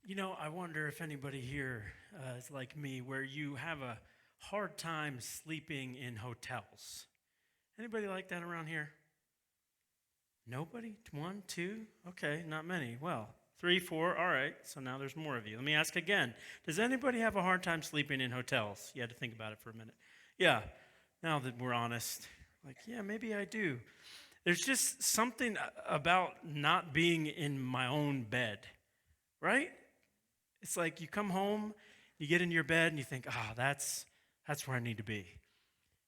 I wonder if anybody here is like me, where you have a hard time sleeping in hotels. Anybody like that around here? Nobody? One, two? Okay, not many. Well, three, four. All right, so now there's more of you. Let me ask again. Does anybody have a hard time sleeping in hotels? You had to think about it for a minute. Yeah, now that we're honest, yeah, maybe I do. There's just something about not being in my own bed, right? It's like you come home, you get in your bed, and you think, that's where I need to be.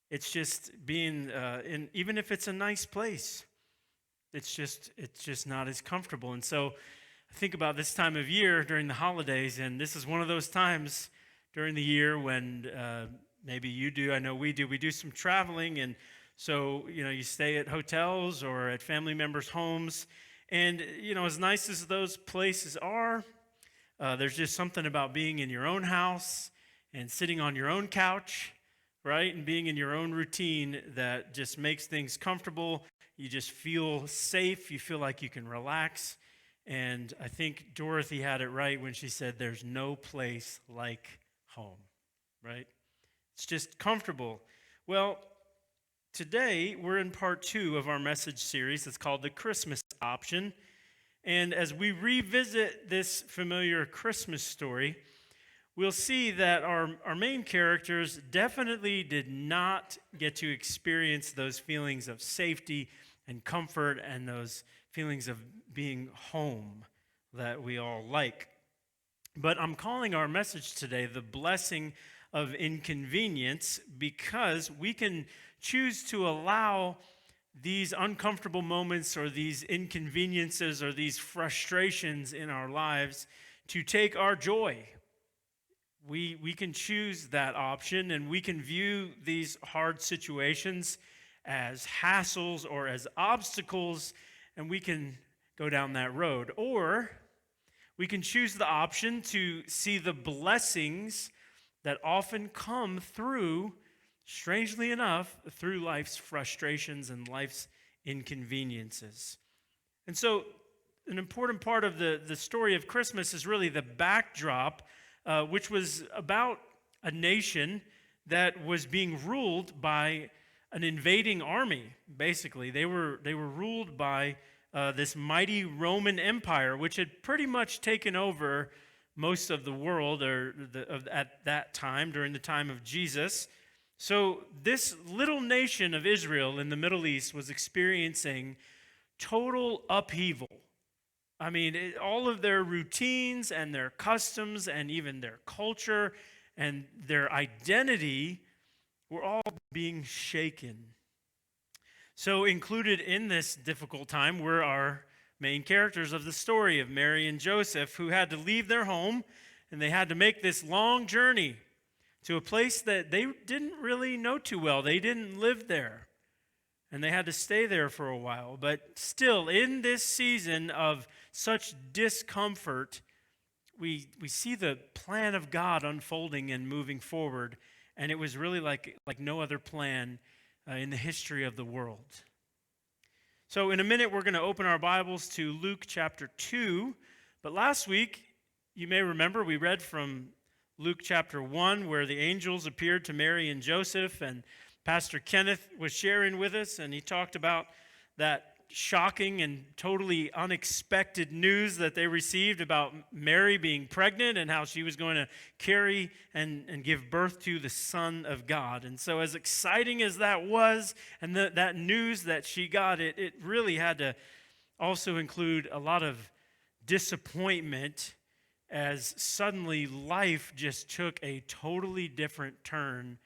It's just being in, even if it's a nice place, it's just not as comfortable. And so I think about this time of year during the holidays, and this is one of those times during the year when maybe you do, I know we do. We do some traveling, and so you stay at hotels or at family members' homes, and as nice as those places are. There's just something about being in your own house and sitting on your own couch, right? And being in your own routine that just makes things comfortable. You just feel safe. You feel like you can relax. And I think Dorothy had it right when she said, there's no place like home, right? It's just comfortable. Well, today we're in part 2 of our message series. It's called The Christmas Option. And as we revisit this familiar Christmas story, we'll see that our main characters definitely did not get to experience those feelings of safety and comfort and those feelings of being home that we all like. But I'm calling our message today the blessing of inconvenience, because we can choose to allow these uncomfortable moments or these inconveniences or these frustrations in our lives to take our joy. We can choose that option, and we can view these hard situations as hassles or as obstacles, and we can go down that road. Or we can choose the option to see the blessings that often come through, strangely enough, through life's frustrations and life's inconveniences. And so an important part of the story of Christmas is really the backdrop, which was about a nation that was being ruled by an invading army, basically. They were ruled by this mighty Roman Empire, which had pretty much taken over most of the world at that time, during the time of Jesus. So this little nation of Israel in the Middle East was experiencing total upheaval. I mean, all of their routines and their customs and even their culture and their identity were all being shaken. So included in this difficult time were our main characters of the story of Mary and Joseph, who had to leave their home, and they had to make this long journey to a place that they didn't really know too well. They didn't live there, and they had to stay there for a while. But still, in this season of such discomfort, we see the plan of God unfolding and moving forward, and it was really like no other plan in the history of the world. So in a minute, we're going to open our Bibles to Luke chapter 2. But last week, you may remember, we read from Luke chapter 1, where the angels appeared to Mary and Joseph, and Pastor Kenneth was sharing with us, and he talked about that shocking and totally unexpected news that they received about Mary being pregnant and how she was going to carry and give birth to the Son of God. And so as exciting as that was, and that news that she got, it really had to also include a lot of disappointment, as suddenly life just took a totally different turn,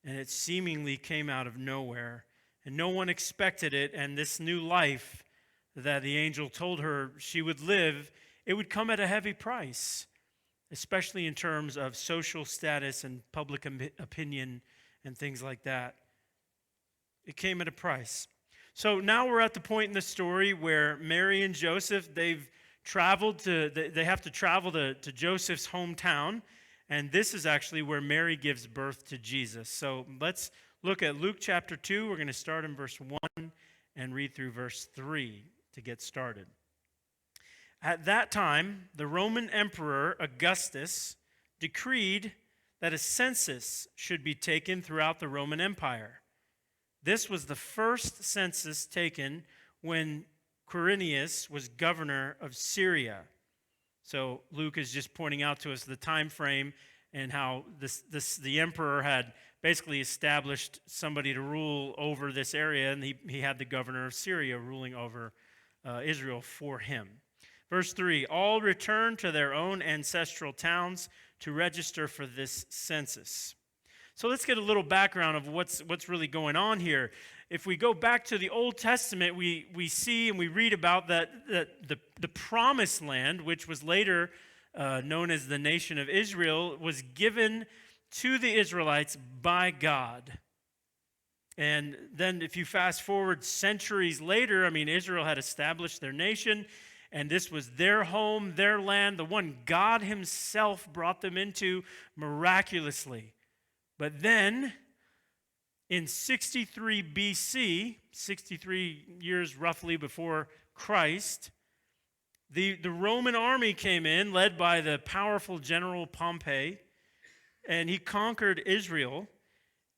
and it seemingly came out of nowhere. And no one expected it, and this new life that the angel told her she would live, it would come at a heavy price, especially in terms of social status and public opinion and things like that. It came at a price. So now we're at the point in the story where Mary and Joseph, they have to travel to Joseph's hometown, and this is actually where Mary gives birth to Jesus. So let's look at Luke chapter 2. We're going to start in verse 1 and read through verse 3 to get started. At that time, the Roman Emperor Augustus decreed that a census should be taken throughout the Roman Empire. This was the first census taken when Quirinius was governor of Syria. So Luke is just pointing out to us the time frame and how the emperor had basically established somebody to rule over this area, and he had the governor of Syria ruling over Israel for him. Verse 3, all returned to their own ancestral towns to register for this census. So let's get a little background of what's really going on here. If we go back to the Old Testament, we see and we read about that the promised land, which was later known as the nation of Israel, was given to the Israelites by God. And then if you fast forward centuries later, Israel had established their nation, and this was their home, their land, the one God himself brought them into miraculously. But then, in 63 BC, 63 years roughly before Christ, the Roman army came in, led by the powerful general Pompey, and he conquered Israel,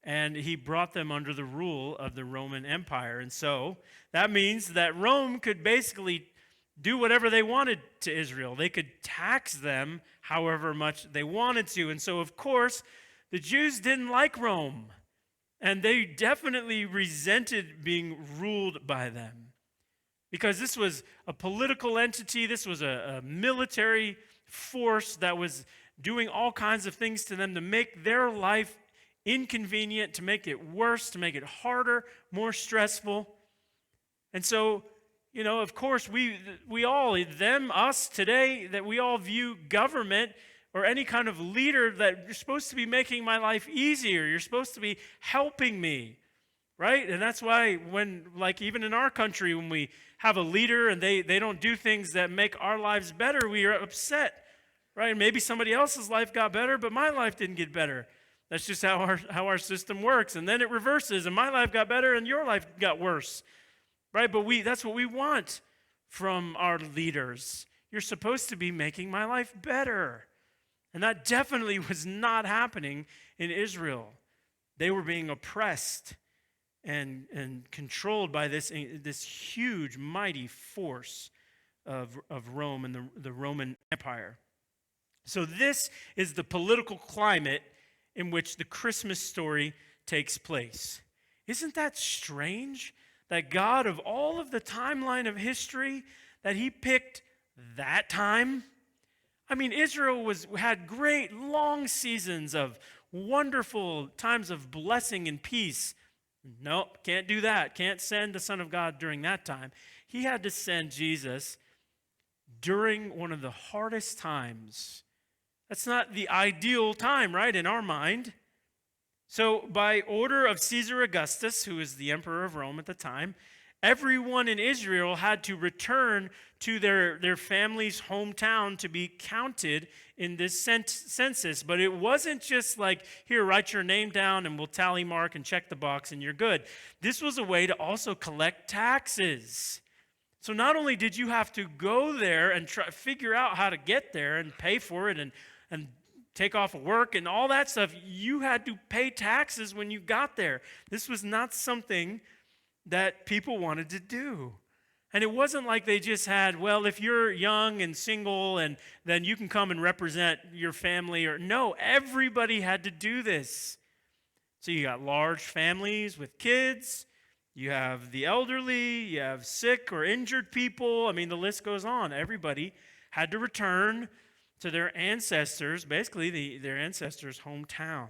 and he brought them under the rule of the Roman Empire. And so, that means that Rome could basically do whatever they wanted to Israel. They could tax them however much they wanted to. And so, of course, the Jews didn't like Rome, and they definitely resented being ruled by them, because this was a political entity. This was a military force that was doing all kinds of things to them to make their life inconvenient, to make it worse, to make it harder, more stressful. And so, of course, we all, them, us today, that we all view government or any kind of leader that you're supposed to be making my life easier. You're supposed to be helping me, right? And that's why when, even in our country, when we have a leader and they don't do things that make our lives better, we are upset, right? Maybe somebody else's life got better, but my life didn't get better. That's just how our system works. And then it reverses, and my life got better and your life got worse. Right, but that's what we want from our leaders. You're supposed to be making my life better. And that definitely was not happening in Israel. They were being oppressed and controlled by this huge, mighty force of Rome and the Roman Empire. So this is the political climate in which the Christmas story takes place. Isn't that strange? That God, of all of the timeline of history, that he picked that time. Israel had great long seasons of wonderful times of blessing and peace. Nope, can't do that. Can't send the Son of God during that time. He had to send Jesus during one of the hardest times. That's not the ideal time, right, in our mind. So by order of Caesar Augustus, who was the emperor of Rome at the time, everyone in Israel had to return to their family's hometown to be counted in this census. But it wasn't just like, here, write your name down and we'll tally mark and check the box and you're good. This was a way to also collect taxes. So not only did you have to go there and figure out how to get there and pay for it and take off of work and all that stuff, you had to pay taxes when you got there. This was not something that people wanted to do. And it wasn't like they just had, well, if you're young and single, and then you can come and represent your family. No, everybody had to do this. So you got large families with kids, you have the elderly, you have sick or injured people. The list goes on. Everybody had to return to their ancestors, basically their ancestors' hometown.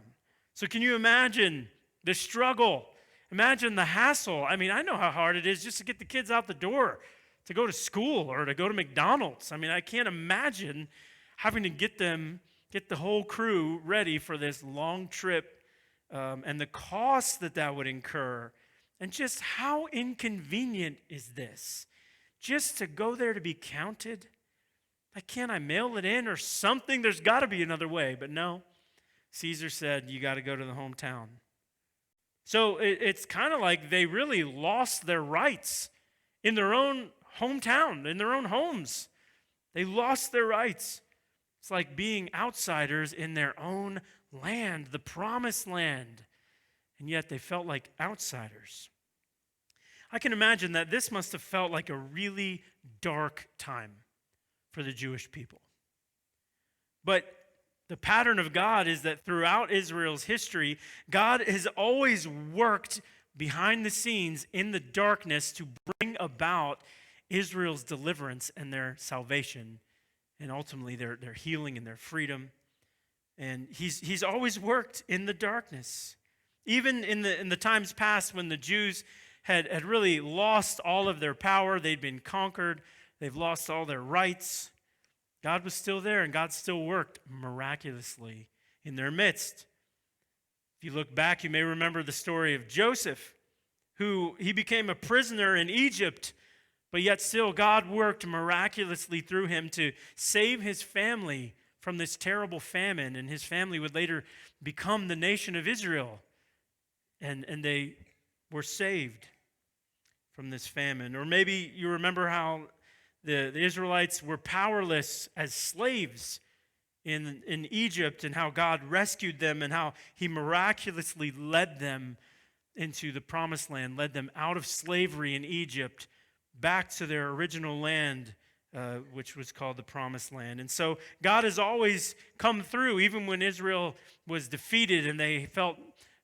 So can you imagine the struggle? Imagine the hassle. I know how hard it is just to get the kids out the door, to go to school or to go to McDonald's. I can't imagine having to get the whole crew ready for this long trip, and the cost that would incur. And just how inconvenient is this? Just to go there to be counted? Can't I mail it in or something? There's got to be another way. But no, Caesar said, you got to go to the hometown. So it's kind of like they really lost their rights in their own hometown, in their own homes. They lost their rights. It's like being outsiders in their own land, the promised land. And yet they felt like outsiders. I can imagine that this must have felt like a really dark time for the Jewish people. But the pattern of God is that throughout Israel's history, God has always worked behind the scenes in the darkness to bring about Israel's deliverance and their salvation, and ultimately their healing and their freedom. And he's always worked in the darkness. Even in the times past when the Jews had really lost all of their power, they'd been conquered, they've lost all their rights, God was still there, and God still worked miraculously in their midst. If you look back, you may remember the story of Joseph, who he became a prisoner in Egypt, but yet still God worked miraculously through him to save his family from this terrible famine, and his family would later become the nation of Israel, and they were saved from this famine. Or maybe you remember how the Israelites were powerless as slaves in Egypt, and how God rescued them, and how he miraculously led them into the promised land, led them out of slavery in Egypt back to their original land, which was called the promised land. And so God has always come through, even when Israel was defeated and they felt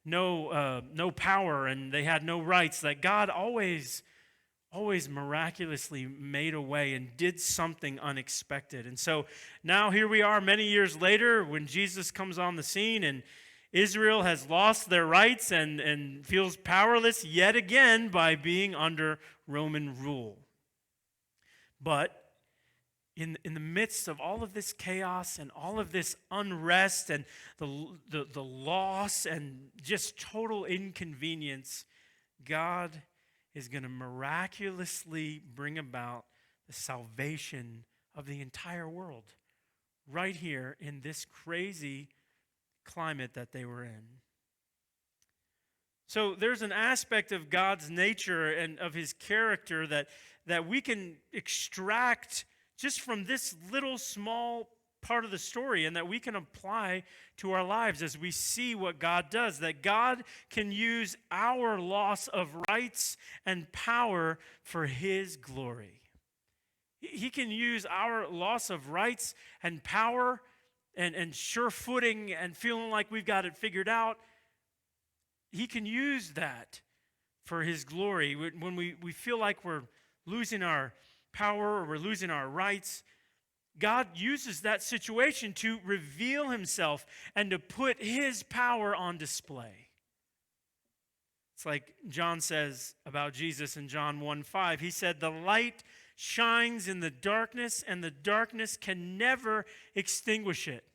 no power and they had no rights, that God always miraculously made a way and did something unexpected. And so now here we are many years later when Jesus comes on the scene, and Israel has lost their rights and feels powerless yet again by being under Roman rule. But in the midst of all of this chaos and all of this unrest and the loss and just total inconvenience, God is going to miraculously bring about the salvation of the entire world right here in this crazy climate that they were in. So there's an aspect of God's nature and of his character that we can extract just from this little small part of the story, and that we can apply to our lives as we see what God does, that God can use our loss of rights and power for his glory. He can use our loss of rights and power and sure footing and feeling like we've got it figured out. He can use that for his glory. When we feel like we're losing our power or we're losing our rights, God uses that situation to reveal himself and to put his power on display. It's like John says about Jesus in John 1:5. He said, "The light shines in the darkness, and the darkness can never extinguish it."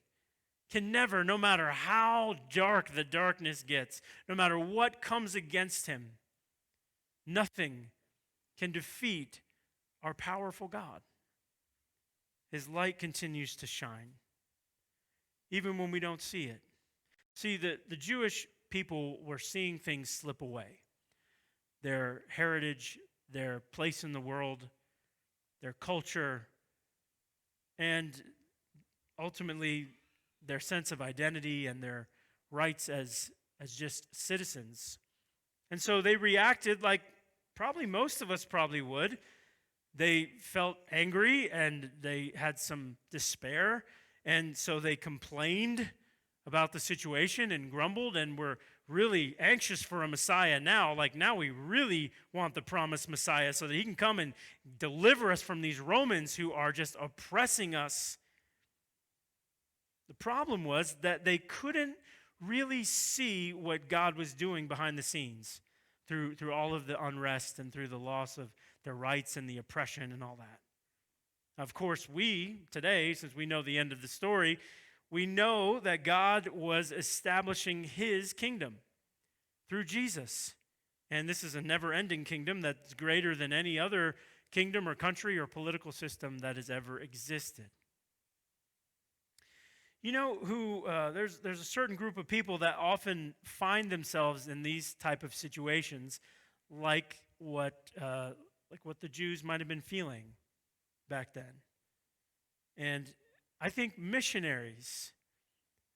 Can never, no matter how dark the darkness gets, no matter what comes against him, nothing can defeat our powerful God. His light continues to shine, even when we don't see it. See, the Jewish people were seeing things slip away. Their heritage, their place in the world, their culture, and ultimately their sense of identity and their rights as just citizens. And so they reacted like probably most of us probably would. They felt angry and they had some despair, and so they complained about the situation and grumbled and were really anxious for a Messiah now. Like, now we really want the promised Messiah so that he can come and deliver us from these Romans who are just oppressing us. The problem was that they couldn't really see what God was doing behind the scenes through all of the unrest and through the loss of their rights and the oppression and all that. Of course, we today, since we know the end of the story, we know that God was establishing his kingdom through Jesus. And this is a never-ending kingdom that's greater than any other kingdom or country or political system that has ever existed. You know who, there's a certain group of people that often find themselves in these type of situations, like what the Jews might have been feeling back then. And I think missionaries,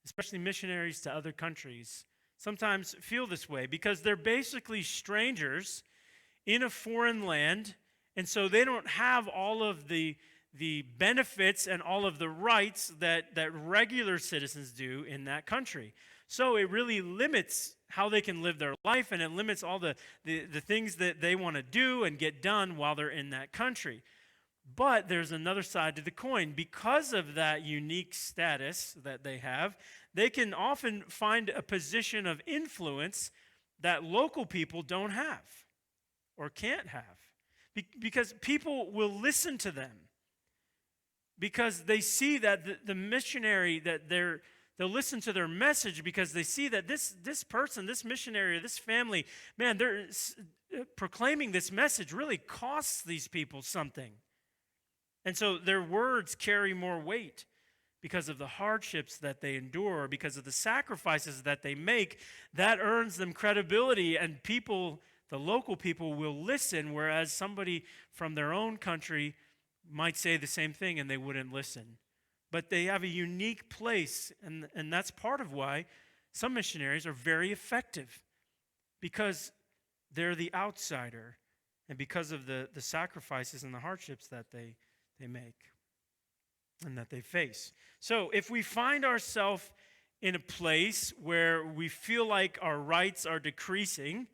especially missionaries to other countries, sometimes feel this way because they're basically strangers in a foreign land, and so they don't have all of the benefits and all of the rights that regular citizens do in that country. So it really limits how they can live their life, and it limits all the things that they want to do and get done while they're in that country. But there's another side to the coin. Because of that unique status that they have, they can often find a position of influence that local people don't have or can't have. Because people will listen to them. Because they see that the missionary, that they'll listen to their message because they see that this person, this missionary, or this family, man, they're proclaiming this message really costs these people something. And so their words carry more weight because of the hardships that they endure, because of the sacrifices that they make. That earns them credibility, and people, the local people, will listen, whereas somebody from their own country might say the same thing and they wouldn't listen. But they have a unique place, and that's part of why some missionaries are very effective, because they're the outsider and because of the sacrifices and the hardships that they make and that they face. So if we find ourselves in a place where we feel like our rights are decreasing,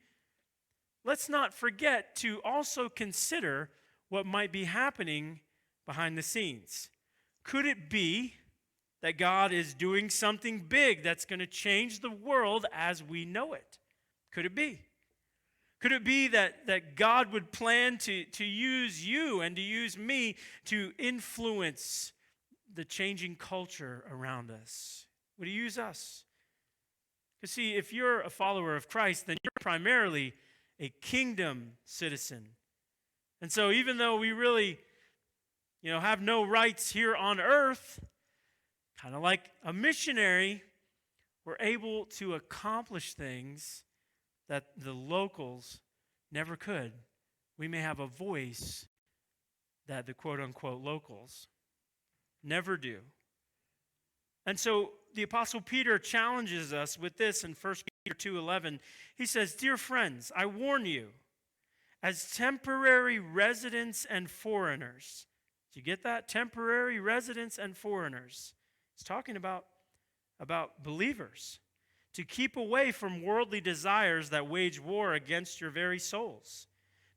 let's not forget to also consider what might be happening behind the scenes. Could it be that God is doing something big that's going to change the world as we know it? Could it be? Could it be that God would plan to use you and to use me to influence the changing culture around us? Would he use us? Because see, if you're a follower of Christ, then you're primarily a kingdom citizen. And so even though we really, have no rights here on earth, kind of like a missionary, we're able to accomplish things that the locals never could. We may have a voice that the quote-unquote locals never do. And so the Apostle Peter challenges us with this in 1 Peter 2:11. He says, "Dear friends, I warn you, as temporary residents and foreigners." Do you get that? Temporary residents and foreigners. It's talking about believers. To keep away from worldly desires that wage war against your very souls.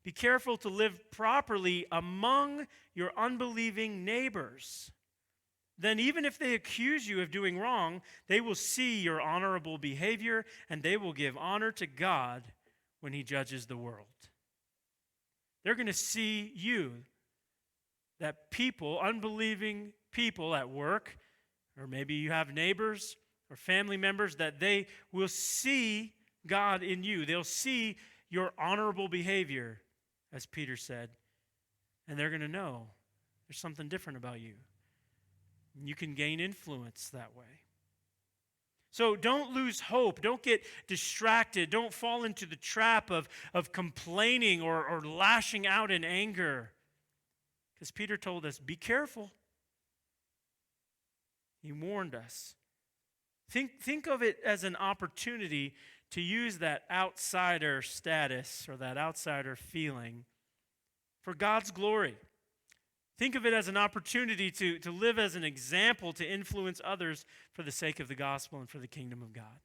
Be careful to live properly among your unbelieving neighbors. Then even if they accuse you of doing wrong, they will see your honorable behavior, and they will give honor to God when he judges the world. They're going to see you, that people, unbelieving people at work, or maybe you have neighbors or family members, that they will see God in you. They'll see your honorable behavior, as Peter said, and they're going to know there's something different about you. You can gain influence that way. So don't lose hope. Don't get distracted. Don't fall into the trap of complaining or lashing out in anger. Because Peter told us, be careful. He warned us. Think of it as an opportunity to use that outsider status or that outsider feeling for God's glory. Think of it as an opportunity to live as an example, to influence others for the sake of the gospel and for the kingdom of God.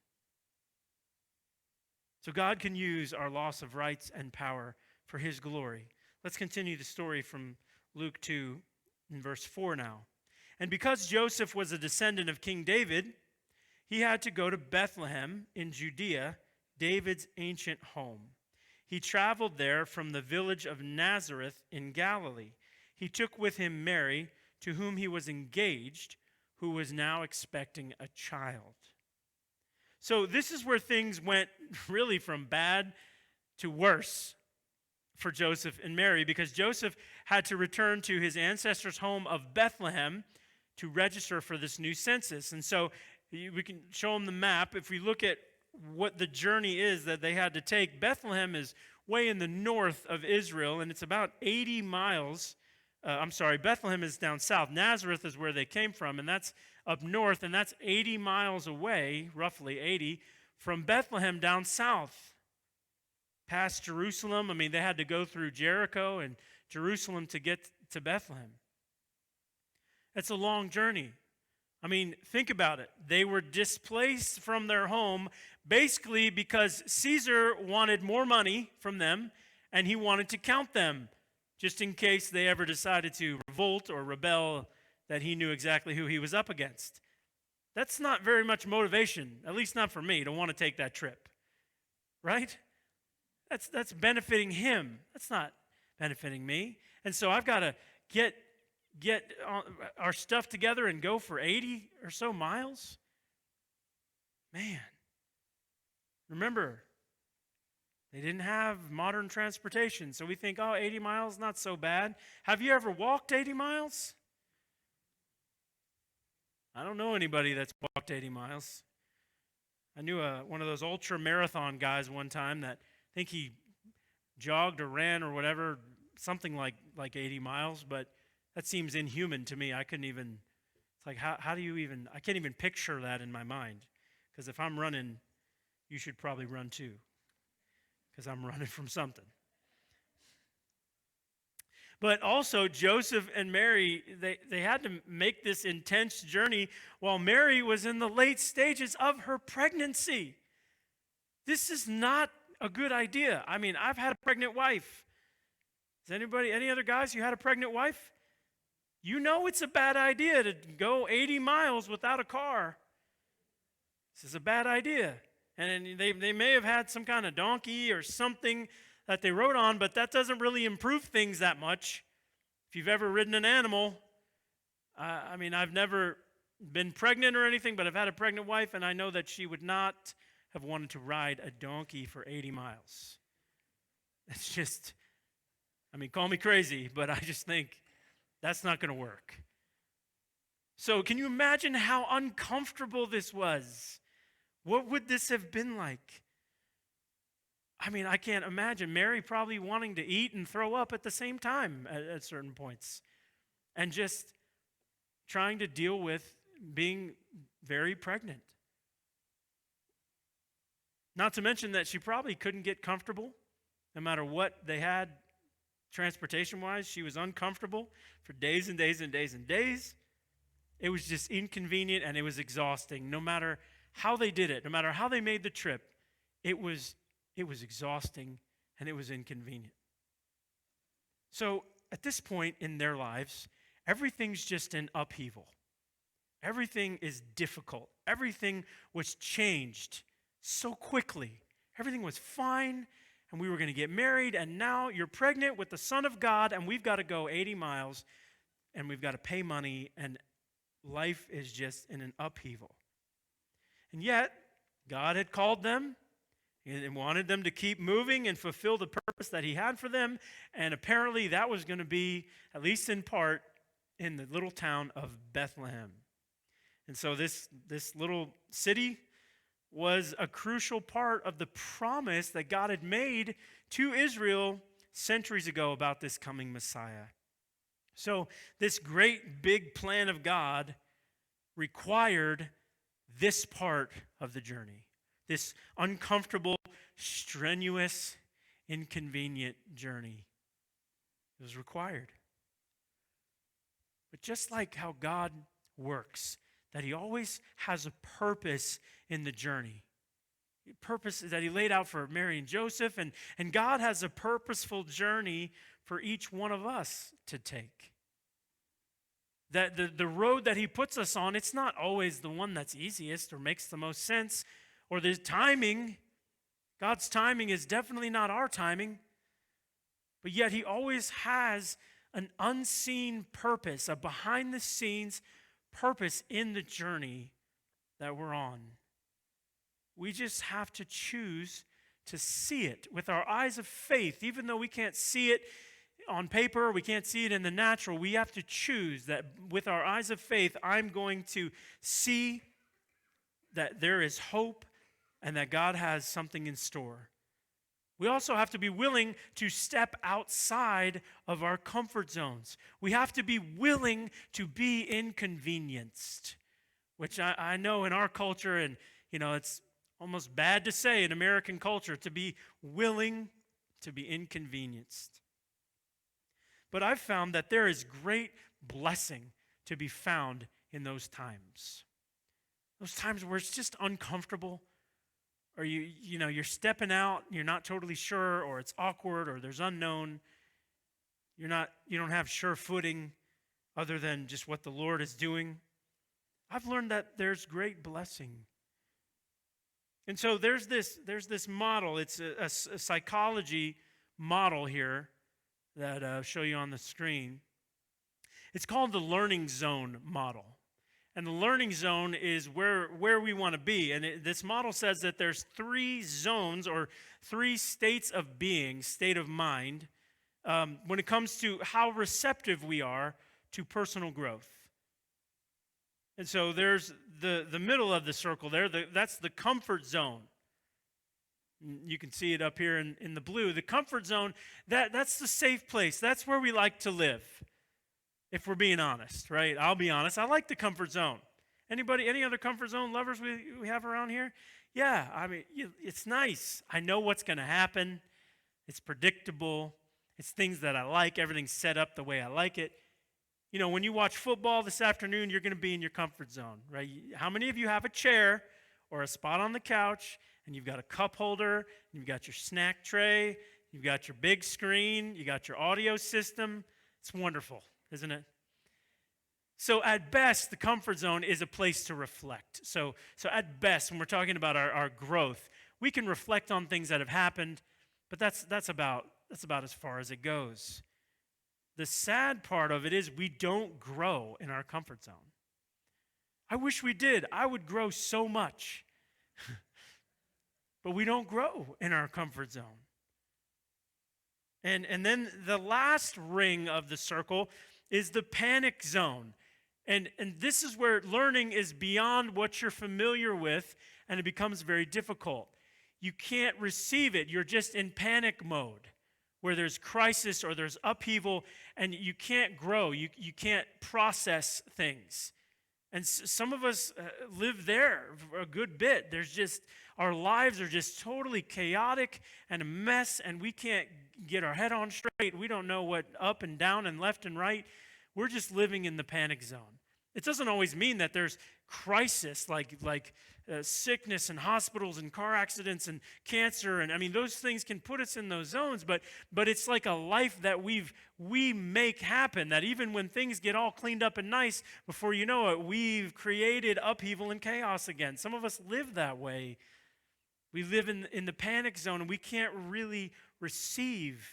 So God can use our loss of rights and power for his glory. Let's continue the story from Luke 2 in verse 4 now. And because Joseph was a descendant of King David, he had to go to Bethlehem in Judea, David's ancient home. He traveled there from the village of Nazareth in Galilee. He took with him Mary, to whom he was engaged, who was now expecting a child. So this is where things went really from bad to worse for Joseph and Mary, because Joseph had to return to his ancestors' home of Bethlehem to register for this new census. And so we can show them the map. If we look at what the journey is that they had to take, Bethlehem is way in the north of Israel, and it's about 80 miles Bethlehem is down south. Nazareth is where they came from, and that's up north, and that's 80 miles away, roughly 80, from Bethlehem down south, past Jerusalem. I mean, they had to go through Jericho and Jerusalem to get to Bethlehem. It's a long journey. I mean, think about it. They were displaced from their home basically because Caesar wanted more money from them, and he wanted to count them just in case they ever decided to revolt or rebel, that he knew exactly who he was up against. That's not very much motivation, at least not for me, to want to take that trip. Right? That's benefiting him. That's not benefiting me. And so I've got to get our stuff together and go for 80 or so miles? Man. Remember, they didn't have modern transportation, so we think, 80 miles, not so bad. Have you ever walked 80 miles? I don't know anybody that's walked 80 miles. I knew one of those ultra marathon guys one time that I think he jogged or ran or whatever, something like 80 miles, but that seems inhuman to me. I couldn't even, it's like, how do you even, I can't even picture that in my mind. Because if I'm running, you should probably run too. Because I'm running from something. But also, Joseph and Mary, they had to make this intense journey while Mary was in the late stages of her pregnancy. This is not a good idea. I mean, I've had a pregnant wife. Any other guys, you had a pregnant wife? You know it's a bad idea to go 80 miles without a car. This is a bad idea. And they may have had some kind of donkey or something that they rode on, but that doesn't really improve things that much. If you've ever ridden an animal, I mean, I've never been pregnant or anything, but I've had a pregnant wife, and I know that she would not have wanted to ride a donkey for 80 miles. It's just, I mean, call me crazy, but I just think that's not going to work. So can you imagine how uncomfortable this was? What would this have been like? I mean, I can't imagine Mary probably wanting to eat and throw up at the same time at certain points. And just trying to deal with being very pregnant. Not to mention that she probably couldn't get comfortable no matter what they had transportation-wise. She was uncomfortable for days and days and days and days. It was just inconvenient and it was exhausting. No matter how they did it, no matter how they made the trip, it was exhausting and it was inconvenient. So at this point in their lives, everything's just in upheaval. Everything is difficult. Everything was changed so quickly. Everything was fine, and we were going to get married, and now you're pregnant with the Son of God, and we've got to go 80 miles, and we've got to pay money, and life is just in an upheaval. And yet, God had called them and wanted them to keep moving and fulfill the purpose that he had for them, and apparently that was going to be, at least in part, in the little town of Bethlehem. And so this little city was a crucial part of the promise that God had made to Israel centuries ago about this coming Messiah. So this great big plan of God required this part of the journey, this uncomfortable, strenuous, inconvenient journey. It was required. But just like how God works, that he always has a purpose in the journey. The purpose that he laid out for Mary and Joseph, and God has a purposeful journey for each one of us to take. That the road that he puts us on, it's not always the one that's easiest or makes the most sense, or the timing. God's timing is definitely not our timing, but yet he always has an unseen purpose, a behind-the-scenes purpose in the journey that we're on. We just have to choose to see it with our eyes of faith. Even though we can't see it on paper, we can't see it in the natural, we have to choose that with our eyes of faith, I'm going to see that there is hope and that God has something in store. We also have to be willing to step outside of our comfort zones. We have to be willing to be inconvenienced, which I know in our culture, and it's almost bad to say in American culture, to be willing to be inconvenienced. But I've found that there is great blessing to be found in those times. Those times where it's just uncomfortable, or you're stepping out, you're not totally sure, or it's awkward, or there's unknown. You don't have sure footing other than just what the Lord is doing. I've learned that there's great blessing. And so there's this model. It's a psychology model here that I'll show you on the screen. It's called the learning zone model. And the learning zone is where we want to be. And this model says that there's 3 zones or 3 states of being, state of mind, when it comes to how receptive we are to personal growth. And so there's the middle of the circle there. That's the comfort zone. You can see it up here in the blue. The comfort zone, that's the safe place. That's where we like to live. If we're being honest, right? I'll be honest. I like the comfort zone. Any other comfort zone lovers we have around here? Yeah, I mean, it's nice. I know what's going to happen. It's predictable. It's things that I like. Everything's set up the way I like it. When you watch football this afternoon, you're going to be in your comfort zone, right? How many of you have a chair or a spot on the couch, and you've got a cup holder, and you've got your snack tray, you've got your big screen, you got your audio system? It's wonderful, isn't it? So at best, the comfort zone is a place to reflect. So at best, when we're talking about our growth, we can reflect on things that have happened, but that's about as far as it goes. The sad part of it is we don't grow in our comfort zone. I wish we did. I would grow so much. But we don't grow in our comfort zone. And then the last ring of the circle is the panic zone. And this is where learning is beyond what you're familiar with, and it becomes very difficult. You can't receive it. You're just in panic mode, where there's crisis or there's upheaval, and you can't grow. You can't process things. And some of us live there for a good bit. Our lives are just totally chaotic and a mess, and we can't get our head on straight. We don't know what up and down and left and right. We're just living in the panic zone. It doesn't always mean that there's crisis like sickness and hospitals and car accidents and cancer, and I mean those things can put us in those zones, but it's like a life that we make happen, that even when things get all cleaned up and nice, before you know it, we've created upheaval and chaos again. Some of us live that way. We live in the panic zone, and we can't really receive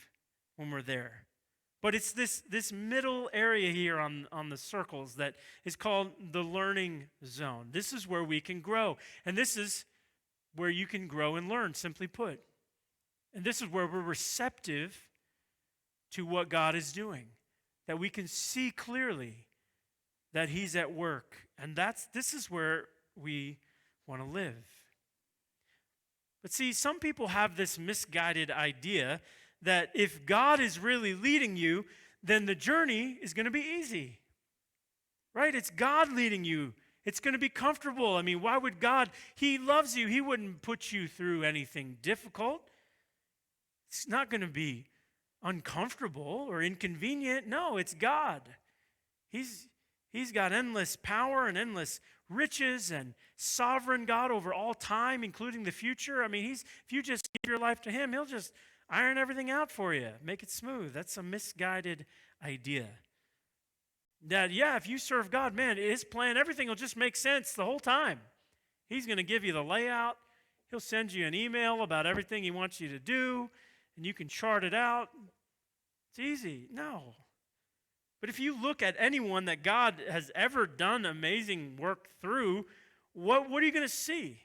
when we're there. But it's this middle area here on the circles that is called the learning zone. This is where we can grow. And this is where you can grow and learn, simply put. And this is where we're receptive to what God is doing, that we can see clearly that He's at work. And this is where we want to live. But see, some people have this misguided idea that if God is really leading you, then the journey is going to be easy. Right? It's God leading you. It's going to be comfortable. I mean, why would God? He loves you. He wouldn't put you through anything difficult. It's not going to be uncomfortable or inconvenient. No, it's God. He's got endless power and endless riches and sovereign God over all time, including the future. I mean, if you just give your life to Him, He'll just iron everything out for you, make it smooth. That's a misguided idea. That, if you serve God, man, His plan, everything will just make sense the whole time. He's going to give you the layout. He'll send you an email about everything He wants you to do, and you can chart it out. It's easy. No. But if you look at anyone that God has ever done amazing work through, what are you going to see?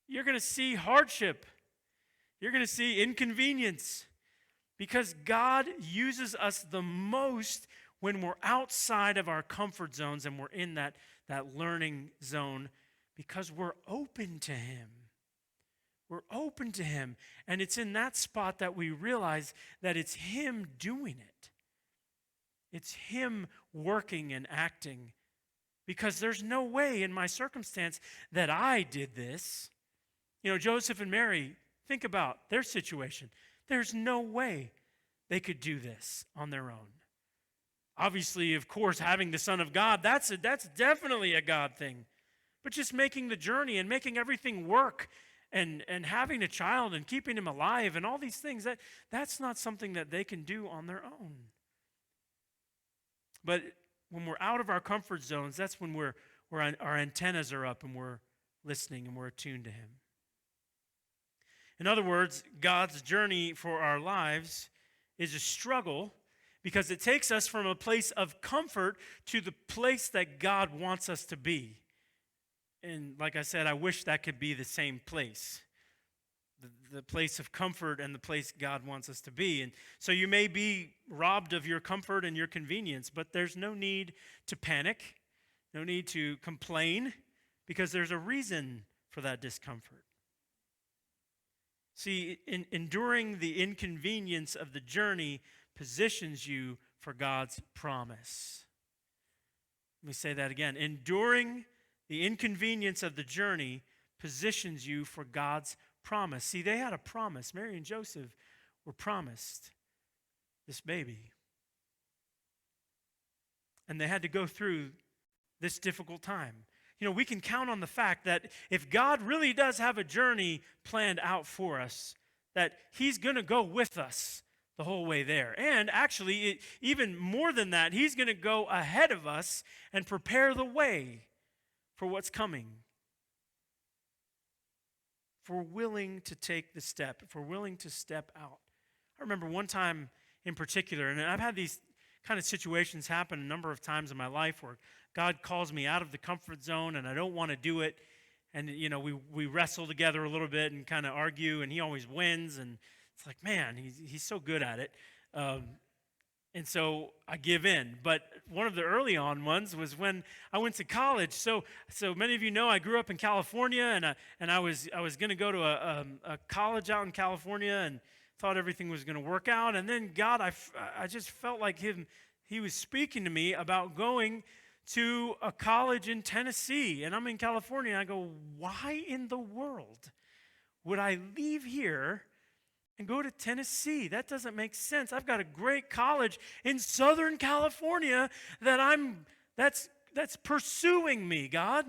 You're going to see hardship. You're going to see inconvenience, because God uses us the most when we're outside of our comfort zones and we're in that learning zone, because we're open to Him. We're open to him. And it's in that spot that we realize that it's him doing it. It's him working and acting. Because there's no way in my circumstance that I did this. You know, Joseph and Mary, think about their situation. There's no way they could do this on their own. Obviously, of course, having the Son of God, that's definitely a God thing. But just making the journey and making everything work and having a child and keeping him alive and all these things, that's not something that they can do on their own. But when we're out of our comfort zones, that's when our antennas are up and we're listening and we're attuned to him. In other words, God's journey for our lives is a struggle because it takes us from a place of comfort to the place that God wants us to be. And like I said, I wish that could be the same place. The place of comfort and the place God wants us to be. And so you may be robbed of your comfort and your convenience, but there's no need to panic, no need to complain, because there's a reason for that discomfort. See, enduring the inconvenience of the journey positions you for God's promise. Let me say that again. Enduring the inconvenience of the journey positions you for God's promise. See, they had a promise. Mary and Joseph were promised this baby. And they had to go through this difficult time. You know, we can count on the fact that if God really does have a journey planned out for us, that he's going to go with us the whole way there. And actually, even more than that, he's going to go ahead of us and prepare the way for what's coming. If we're willing to take the step, if we're willing to step out. I remember one time in particular, and I've had these kind of situations happen a number of times in my life where God calls me out of the comfort zone and I don't want to do it. And, you know, we wrestle together a little bit and kind of argue, and he always wins. And it's like, man, he's so good at it. And so I give in. But one of the early on ones was when I went to college. So many of you know I grew up in California, and I was going to go to a college out in California and thought everything was going to work out. And then God, I just felt like he was speaking to me about going to a college in Tennessee. And I'm in California, and I go, why in the world would I leave here and go to Tennessee? That doesn't make sense. I've got a great college in Southern California that's pursuing me, God.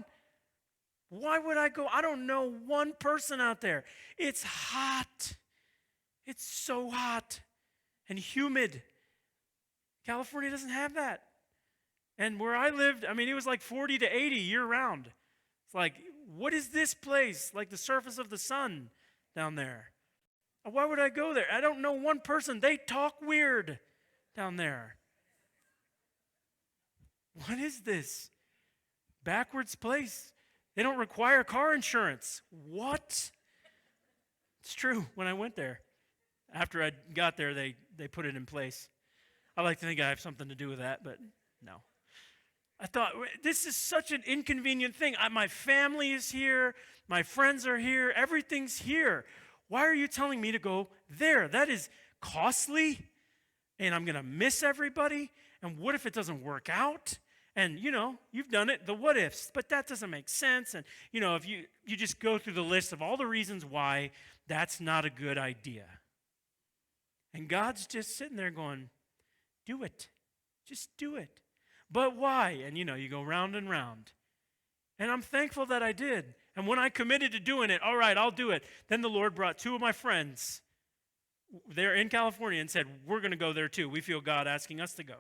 Why would I go? I don't know one person out there. It's hot. It's so hot and humid. California doesn't have that. And where I lived, I mean, it was like 40 to 80 year-round. It's like, what is this place? Like the surface of the sun down there. Why would I go there? I don't know one person. They talk weird down there. What is this? Backwards place. They don't require car insurance. What? It's true. When I went there, after I got there, they put it in place. I like to think I have something to do with that, but no. I thought, this is such an inconvenient thing. My family is here. My friends are here. Everything's here. Why are you telling me to go there? That is costly, and I'm going to miss everybody. And what if it doesn't work out? And, you know, you've done it, the what ifs, but that doesn't make sense. And, you know, if you just go through the list of all the reasons why that's not a good idea. And God's just sitting there going, do it. Just do it. But why? And, you know, you go round and round. And I'm thankful that I did. And when I committed to doing it, all right, I'll do it. Then the Lord brought two of my friends there in California and said, we're going to go there too. We feel God asking us to go.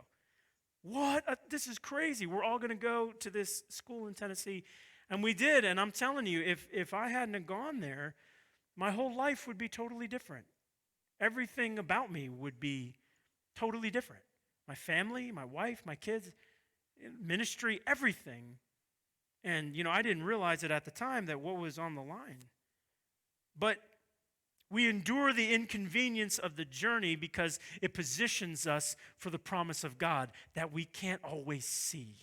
What? This is crazy. We're all going to go to this school in Tennessee. And we did. And I'm telling you, if I hadn't have gone there, my whole life would be totally different. Everything about me would be totally different. My family, my wife, my kids, ministry, everything. And, you know, I didn't realize it at the time that what was on the line. But we endure the inconvenience of the journey because it positions us for the promise of God that we can't always see.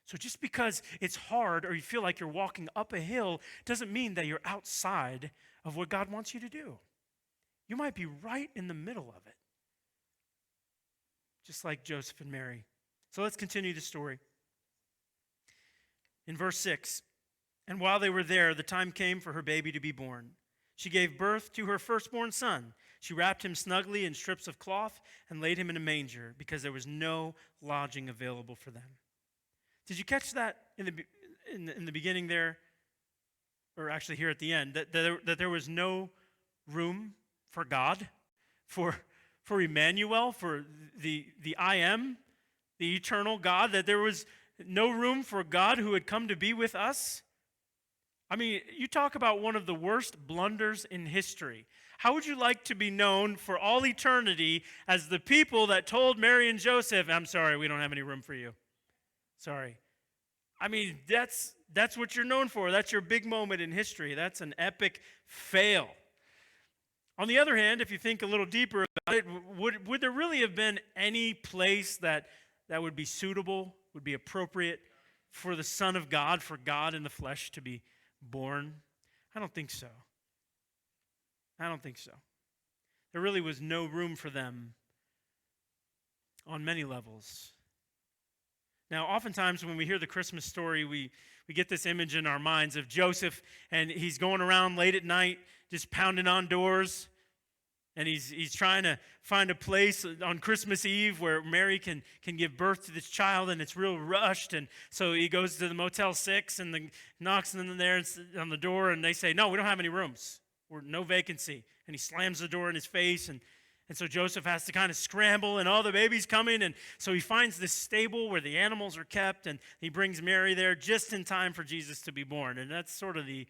So just because it's hard or you feel like you're walking up a hill doesn't mean that you're outside of what God wants you to do. You might be right in the middle of it, just like Joseph and Mary. So let's continue the story. In verse 6, and while they were there, the time came for her baby to be born. She gave birth to her firstborn son. She wrapped him snugly in strips of cloth and laid him in a manger because there was no lodging available for them. Did you catch that in the beginning there, or actually here at the end, that there was no room for God, for Emmanuel, for the I am, the eternal God, that there was no room for God who had come to be with us? I mean, you talk about one of the worst blunders in history. How would you like to be known for all eternity as the people that told Mary and Joseph, I'm sorry, we don't have any room for you? Sorry. I mean, that's what you're known for. That's your big moment in history. That's an epic fail. On the other hand, if you think a little deeper about it, would there really have been any place that would be suitable, would be appropriate for the Son of God, for God in the flesh to be born? I don't think so. I don't think so. There really was no room for them on many levels. Now, oftentimes when we hear the Christmas story, we get this image in our minds of Joseph, and he's going around late at night just pounding on doors, and he's trying to find a place on Christmas Eve where Mary can give birth to this child, and it's real rushed, and so he goes to the Motel 6 and knocks on there on the door, and they say, no, we don't have any rooms. We're no vacancy. And he slams the door in his face, and so Joseph has to kind of scramble, and the baby's coming, and so he finds this stable where the animals are kept, and he brings Mary there just in time for Jesus to be born. And that's sort of the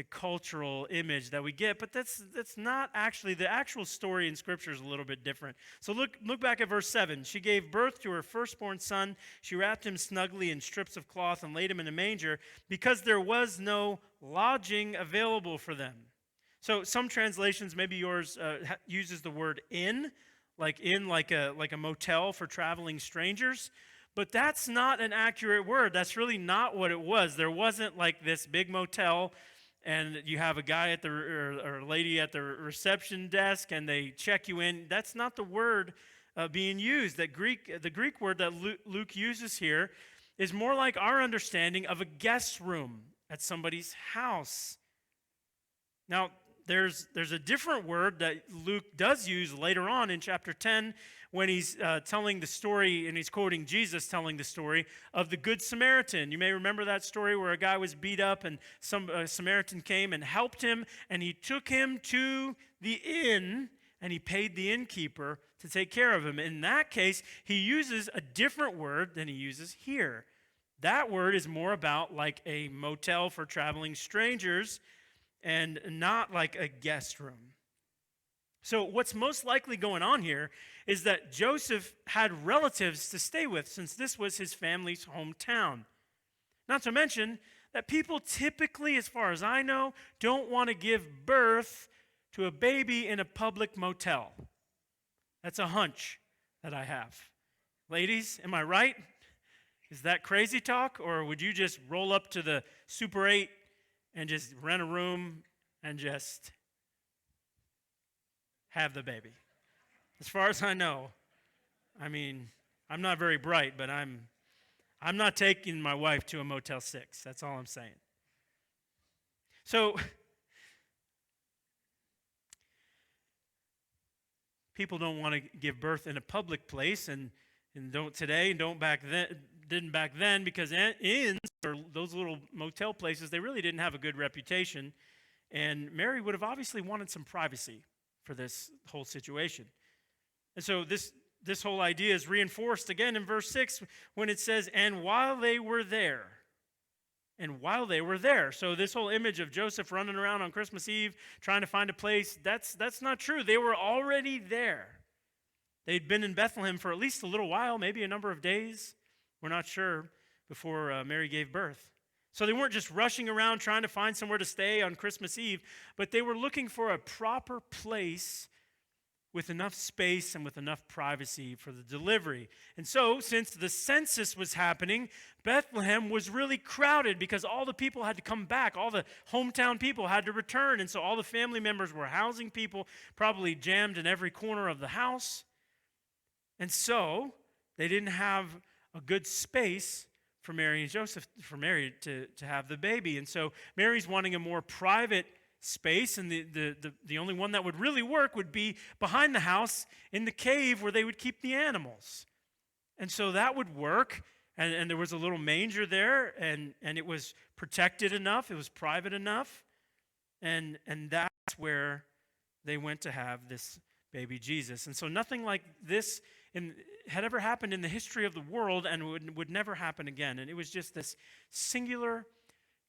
cultural image that we get, but that's not actually, the actual story in Scripture is a little bit different. So look back at verse 7. She gave birth to her firstborn son. She wrapped him snugly in strips of cloth and laid him in a manger because there was no lodging available for them. So some translations, maybe yours uses the word inn, like a motel for traveling strangers. But that's not an accurate word. That's really not what it was. There wasn't like this big motel, and you have a guy or a lady at the reception desk, and they check you in. That's not the word being used. The Greek word that Luke uses here is more like our understanding of a guest room at somebody's house. Now, there's a different word that Luke does use later on in chapter 10 when he's telling the story, and he's quoting Jesus telling the story of the Good Samaritan. You may remember that story where a guy was beat up, and some Samaritan came and helped him, and he took him to the inn, and he paid the innkeeper to take care of him. In that case, he uses a different word than he uses here. That word is more about like a motel for traveling strangers, and not like a guest room. So what's most likely going on here is that Joseph had relatives to stay with, since this was his family's hometown. Not to mention that people typically, as far as I know, don't want to give birth to a baby in a public motel. That's a hunch that I have. Ladies, am I right? Is that crazy talk? Or would you just roll up to the Super 8 and just rent a room and just have the baby? As far as I know, I mean, I'm not very bright, but I'm not taking my wife to a Motel 6. That's all I'm saying. So, people don't want to give birth in a public place, and don't today, and don't back then. Didn't back then, because inns or those little motel places, they really didn't have a good reputation, and Mary would have obviously wanted some privacy for this whole situation. And so this whole idea is reinforced again in verse 6 when it says, and while they were there. And while they were there. So this whole image of Joseph running around on Christmas Eve trying to find a place, that's not true. They were already there. They'd been in Bethlehem for at least a little while, maybe a number of days. We're not sure, before Mary gave birth. So they weren't just rushing around trying to find somewhere to stay on Christmas Eve, but they were looking for a proper place with enough space and with enough privacy for the delivery. And so, since the census was happening, Bethlehem was really crowded because all the people had to come back. All the hometown people had to return. And so all the family members were housing people, probably jammed in every corner of the house. And so, they didn't have a good space for Mary and Joseph, for Mary to have the baby. And so, Mary's wanting a more private space, and the only one that would really work would be behind the house in the cave where they would keep the animals. And so that would work, and there was a little manger there, and it was protected enough, it was private enough, and that's where they went to have this baby Jesus. And so nothing like this had ever happened in the history of the world, and would never happen again. And it was just this singular,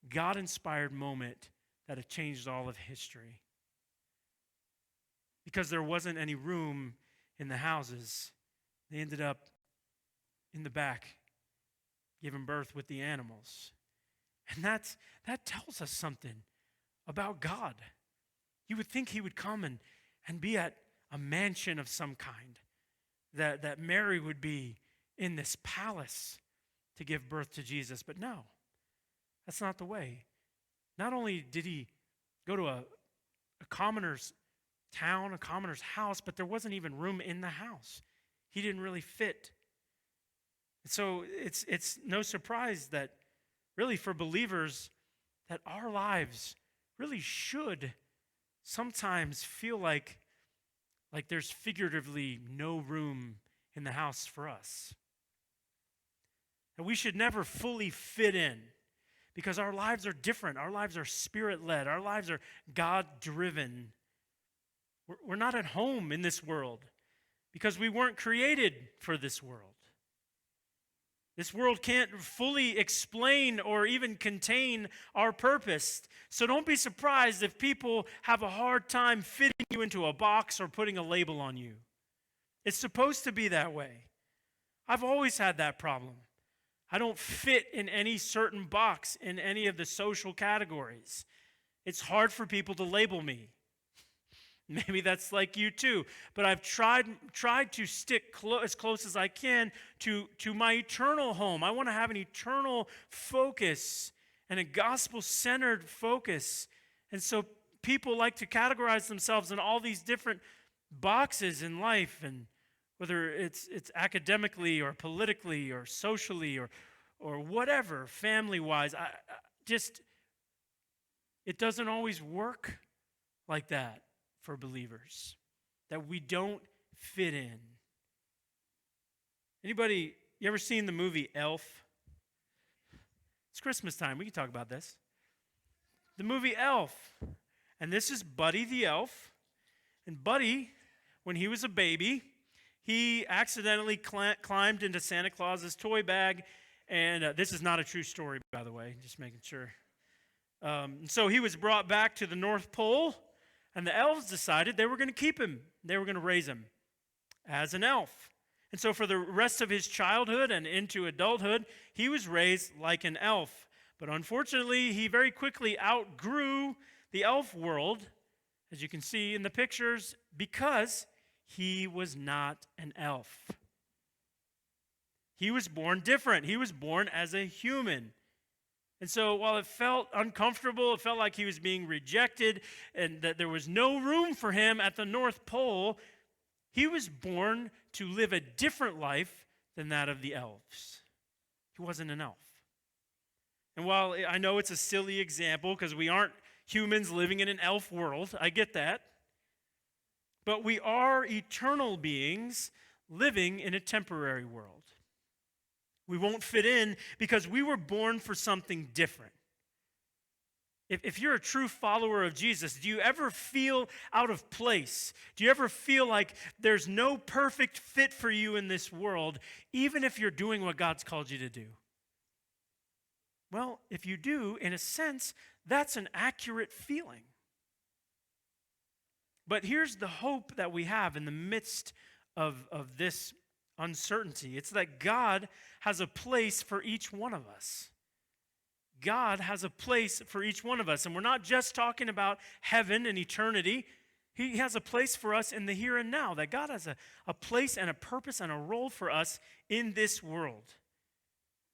God-inspired moment that had changed all of history. Because there wasn't any room in the houses, they ended up in the back, giving birth with the animals. And that tells us something about God. You would think he would come and be at a mansion of some kind, that Mary would be in this palace to give birth to Jesus. But no, that's not the way. Not only did he go to a commoner's town, a commoner's house, but there wasn't even room in the house. He didn't really fit. So it's no surprise that really for believers that our lives really should sometimes feel like there's figuratively no room in the house for us. And we should never fully fit in, because our lives are different. Our lives are Spirit-led. Our lives are God-driven. We're not at home in this world because we weren't created for this world. This world can't fully explain or even contain our purpose. So don't be surprised if people have a hard time fitting you into a box or putting a label on you. It's supposed to be that way. I've always had that problem. I don't fit in any certain box in any of the social categories. It's hard for people to label me. Maybe that's like you too. But I've tried to stick as close as I can to my eternal home. I want to have an eternal focus and a gospel-centered focus. And so people like to categorize themselves in all these different boxes in life, and whether it's academically or politically or socially or whatever, family-wise. It doesn't always work like that for believers, that we don't fit in. Anybody, you ever seen the movie Elf? It's Christmas time. We can talk about this. The movie Elf. And this is Buddy the elf. And Buddy, when he was a baby, he accidentally climbed into Santa Claus's toy bag. And this is not a true story, by the way, just making sure. So he was brought back to the North Pole, and the elves decided they were going to keep him. They were going to raise him as an elf. And so for the rest of his childhood and into adulthood, he was raised like an elf. But unfortunately, he very quickly outgrew the elf world, as you can see in the pictures, because he was not an elf. He was born different. He was born as a human. And so while it felt uncomfortable, it felt like he was being rejected and that there was no room for him at the North Pole, he was born to live a different life than that of the elves. He wasn't an elf. And while I know it's a silly example because we aren't humans living in an elf world, I get that. But we are eternal beings living in a temporary world. We won't fit in because we were born for something different. If you're a true follower of Jesus, do you ever feel out of place? Do you ever feel like there's no perfect fit for you in this world, even if you're doing what God's called you to do? Well, if you do, in a sense, that's an accurate feeling. But here's the hope that we have in the midst of this uncertainty. It's that God has a place for each one of us. God has a place for each one of us. And we're not just talking about heaven and eternity. He has a place for us in the here and now, that God has a place and a purpose and a role for us in this world.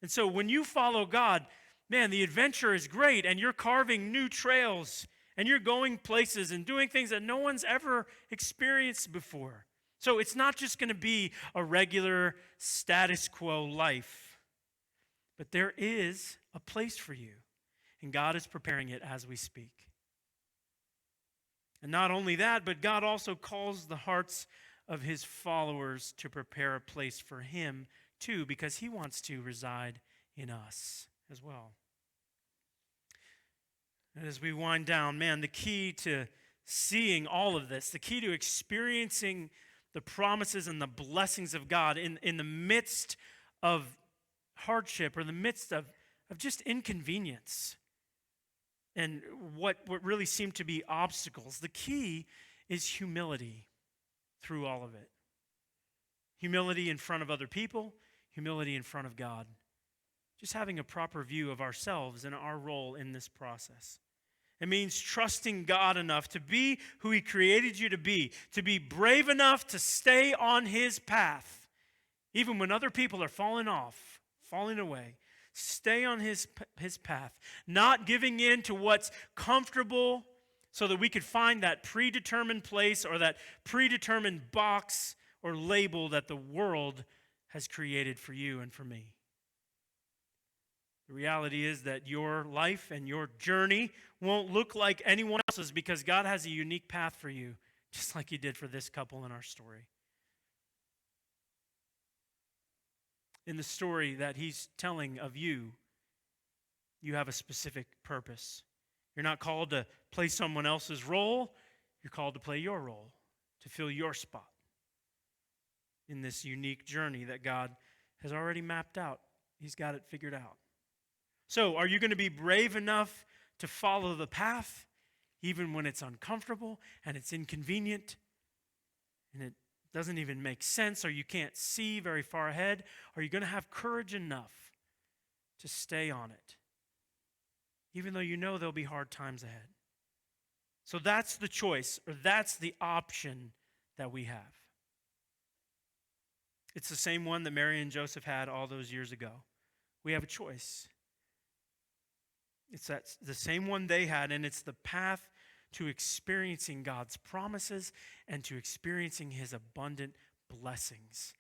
And so when you follow God, man, the adventure is great, and you're carving new trails, and you're going places and doing things that no one's ever experienced before. So it's not just going to be a regular status quo life, but there is a place for you, and God is preparing it as we speak. And not only that, but God also calls the hearts of his followers to prepare a place for him too, because he wants to reside in us as well. And as we wind down, man, the key to seeing all of this, the key to experiencing the promises and the blessings of God in the midst of hardship, or the midst of just inconvenience, and what really seem to be obstacles, the key is humility through all of it. Humility in front of other people, humility in front of God. Just having a proper view of ourselves and our role in this process. It means trusting God enough to be who he created you to be brave enough to stay on his path, even when other people are falling off, falling away. Stay on his path, not giving in to what's comfortable so that we could find that predetermined place or that predetermined box or label that the world has created for you and for me. The reality is that your life and your journey won't look like anyone else's, because God has a unique path for you, just like he did for this couple in our story. In the story that he's telling of you, you have a specific purpose. You're not called to play someone else's role. You're called to play your role, to fill your spot in this unique journey that God has already mapped out. He's got it figured out. So, are you going to be brave enough to follow the path, even when it's uncomfortable and it's inconvenient and it doesn't even make sense, or you can't see very far ahead? Are you going to have courage enough to stay on it, even though you know there'll be hard times ahead? So that's the choice, or that's the option that we have. It's the same one that Mary and Joseph had all those years ago. We have a choice. It's the same one they had, and it's the path to experiencing God's promises and to experiencing his abundant blessings.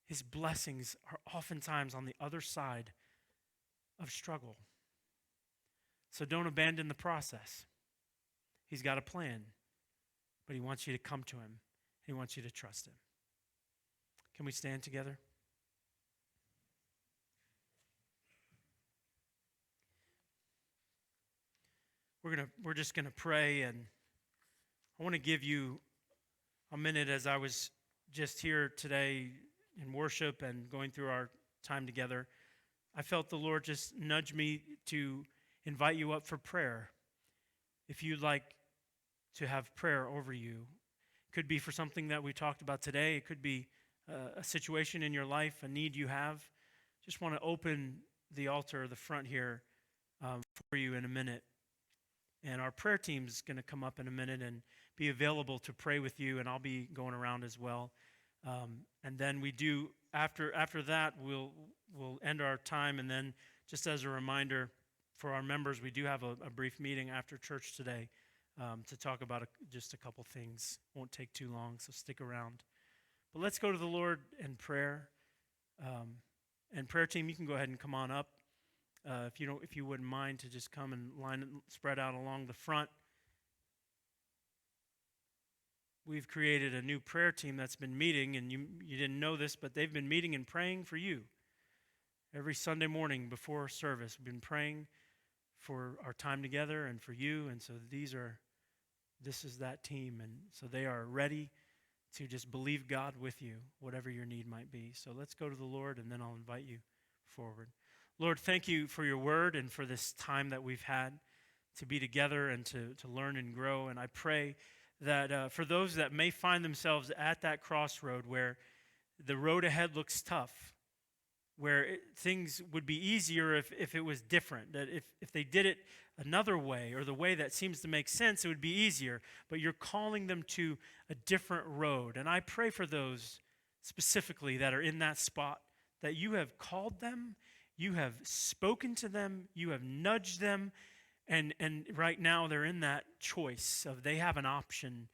His blessings are oftentimes on the other side of struggle. So don't abandon the process. He's got a plan, but he wants you to come to him. He wants you to trust him. Can we stand together? We're just gonna pray, and I want to give you a minute. As I was just here today in worship and going through our time together, I felt the Lord just nudge me to invite you up for prayer. If you'd like to have prayer over you, it could be for something that we talked about today. It could be a situation in your life, a need you have. Just want to open the altar, the front here, for you in a minute. And our prayer team's going to come up in a minute and be available to pray with you, and I'll be going around as well. And then we do, after that, we'll end our time, and then just as a reminder for our members, we do have a brief meeting after church today to talk about just a couple things. Won't take too long, so stick around. But let's go to the Lord in prayer. And prayer team, you can go ahead and come on up. If you wouldn't mind to just come and spread out along the front. We've created a new prayer team that's been meeting, and you didn't know this, but they've been meeting and praying for you. Every Sunday morning before service, we've been praying for our time together and for you, and so this is that team, and so they are ready to just believe God with you, whatever your need might be. So let's go to the Lord, and then I'll invite you forward. Lord, thank you for your word and for this time that we've had to be together and to learn and grow. And I pray that for those that may find themselves at that crossroad where the road ahead looks tough, things would be easier if it was different, that if they did it another way or the way that seems to make sense, it would be easier. But you're calling them to a different road. And I pray for those specifically that are in that spot, that you have called them, you have spoken to them, you have nudged them, and right now they're in that choice of they have an option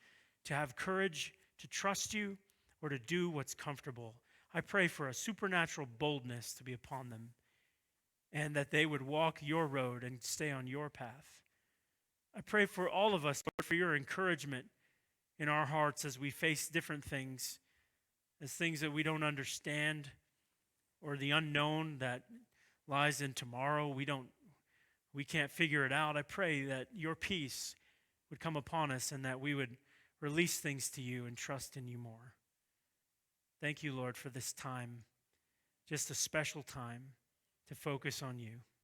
to have courage to trust you or to do what's comfortable. I pray for a supernatural boldness to be upon them, and that they would walk your road and stay on your path. I pray for all of us, Lord, for your encouragement in our hearts as we face different things, as things that we don't understand, or the unknown that lies in tomorrow. We can't figure it out. I pray that your peace would come upon us and that we would release things to you and trust in you more. Thank you, Lord, for this time, just a special time to focus on you.